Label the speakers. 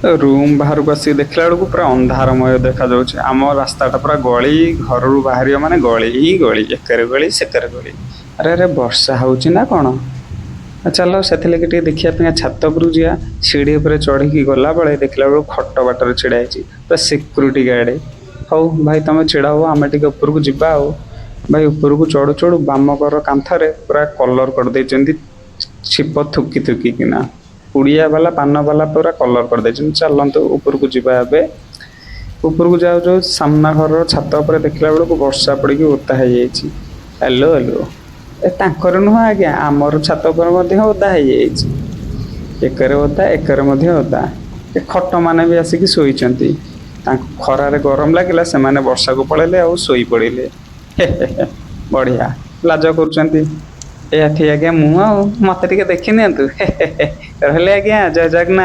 Speaker 1: Room बाहर को आसिक देखला बेलू पूरा अंधारमय देखा जाଉଛି आम रास्ताटा पूरा गली घर बाहर माने गली ही गली एकर गली सेकर गली। अरे अरे वर्षा होଉଛି ना कौन। चलो से देखा छात उपरू जा सीढ़ी उपर चढ़ी गला बेले देखला बेलू खट बाटर छिड़ा पूरा सिक्यूरीटी गार्ड। हौ भाई तुम छिड़ा हो आम टे उपरकू जा भाई उपरकू चढ़ु चढ़ु बामकर कांथरे पूरा कलर करदे छिप थुकी थुकी किना पुड़िया वाला पान वाला पूरा कलर करदे। चलतु उपरकू जा उपरकू जाऊ जाऊ सामना घर छात उपर देखला बेलू वर्षा पड़ी ओता हो जाइए। हेलो हेलो ए तांकर नुह आज्ञा आमर छात उपर ओदा हो एकर ओदा एकर ओदा ए खट मैंने भी आसिक शोचती खरारे गरम लगिला से माने वर्षा को पड़े आ शोई पड़े बढ़िया लाज कर आज्ञा मु मत देखी नि रही आज्ञा जय जगन्नाथ।